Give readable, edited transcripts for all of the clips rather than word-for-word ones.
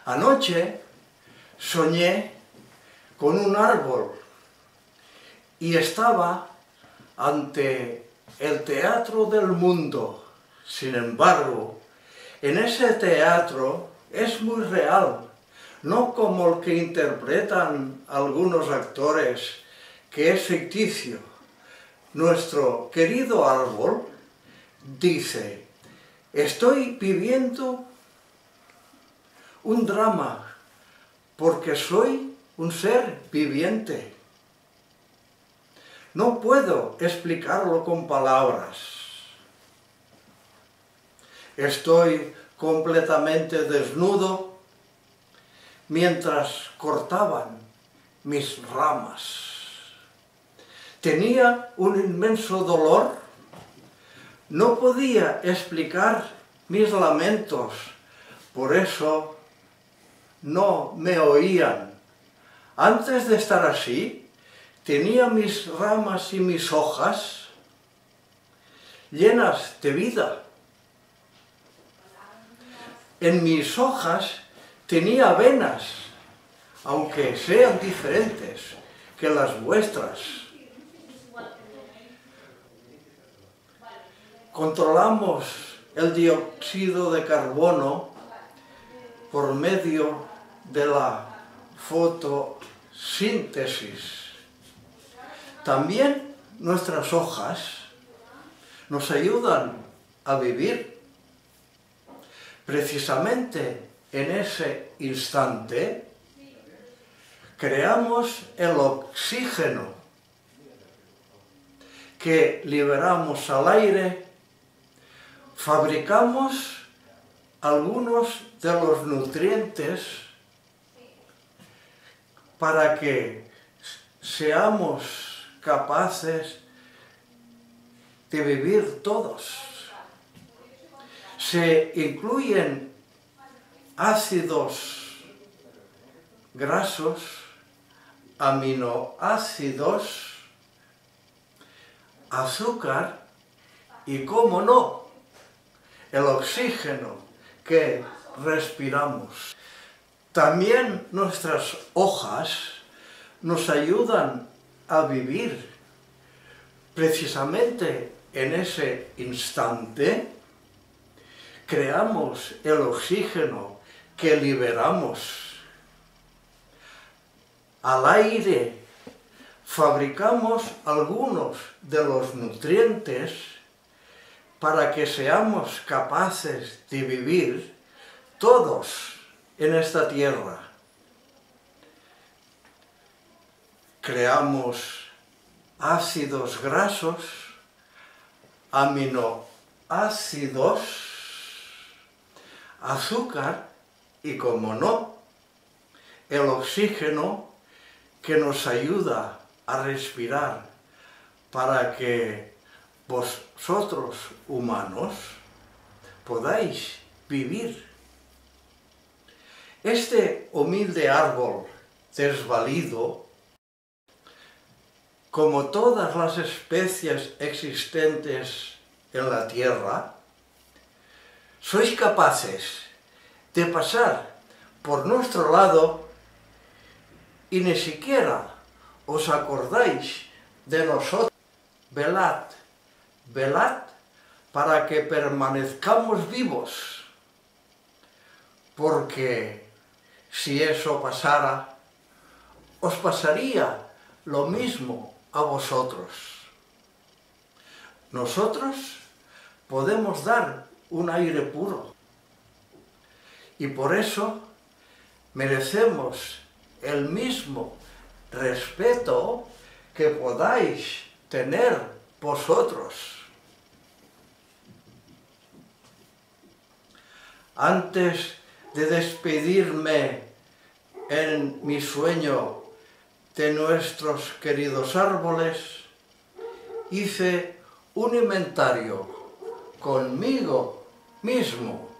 Anoche soñé con un árbol y estaba ante el teatro del mundo. Sin embargo, en ese teatro es muy real, no como el que interpretan algunos actores, que es ficticio. Nuestro querido árbol dice: estoy viviendo un drama porque soy un ser viviente. No puedo explicarlo con palabras. Estoy completamente desnudo mientras cortaban mis ramas. Tenía un inmenso dolor. No podía explicar mis lamentos, por eso no me oían. Antes de estar así, tenía mis ramas y mis hojas llenas de vida. En mis hojas tenía venas, aunque sean diferentes que las vuestras. Controlamos el dióxido de carbono por medio de la fotosíntesis. También nuestras hojas nos ayudan a vivir. Precisamente en ese instante creamos el oxígeno que liberamos al aire. Fabricamos algunos de los nutrientes para que seamos capaces de vivir todos. Se incluyen ácidos grasos, aminoácidos, azúcar y, cómo no, el oxígeno que respiramos. También nuestras hojas nos ayudan a vivir. Precisamente en ese instante creamos el oxígeno que liberamos. Al aire fabricamos algunos de los nutrientes para que seamos capaces de vivir todos en esta tierra. Creamos ácidos grasos, aminoácidos, azúcar y, como no, el oxígeno que nos ayuda a respirar para que vosotros, humanos, podáis vivir. Este humilde árbol desvalido, como todas las especies existentes en la tierra, sois capaces de pasar por nuestro lado y ni siquiera os acordáis de nosotros. Velad, velad para que permanezcamos vivos, porque si eso pasara, os pasaría lo mismo a vosotros. Nosotros podemos dar un aire puro y por eso merecemos el mismo respeto que podáis tener vosotros. Antes de despedirme en mi sueño de nuestros queridos árboles, hice un inventario conmigo mismo.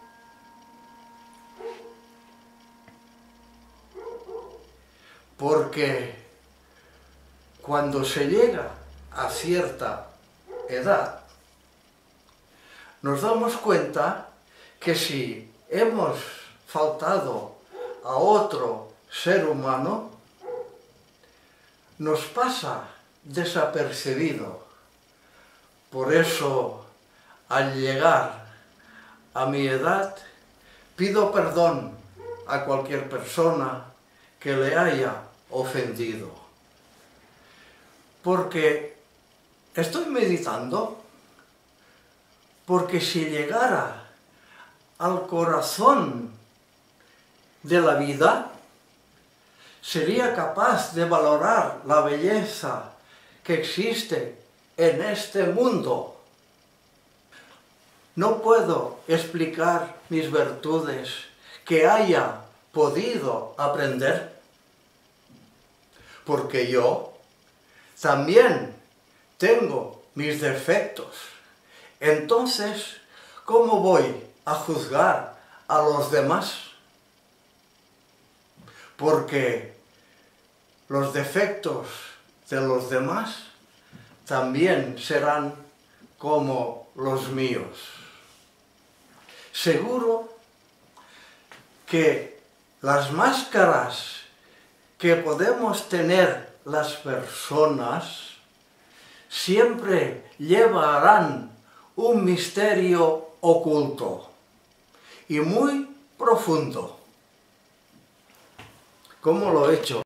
Porque cuando se llega a cierta edad, nos damos cuenta que si hemos faltado a otro ser humano nos pasa desapercibido. Por eso, al llegar a mi edad, pido perdón a cualquier persona que le haya ofendido. Porque estoy meditando, porque si llegara al corazón de la vida, sería capaz de valorar la belleza que existe en este mundo. No puedo explicar mis virtudes que haya podido aprender, porque yo también tengo mis defectos. Entonces, ¿cómo voy a juzgar a los demás? Porque los defectos de los demás también serán como los míos. Seguro que las máscaras que podemos tener las personas siempre llevarán un misterio oculto y muy profundo. ¿Cómo lo he hecho?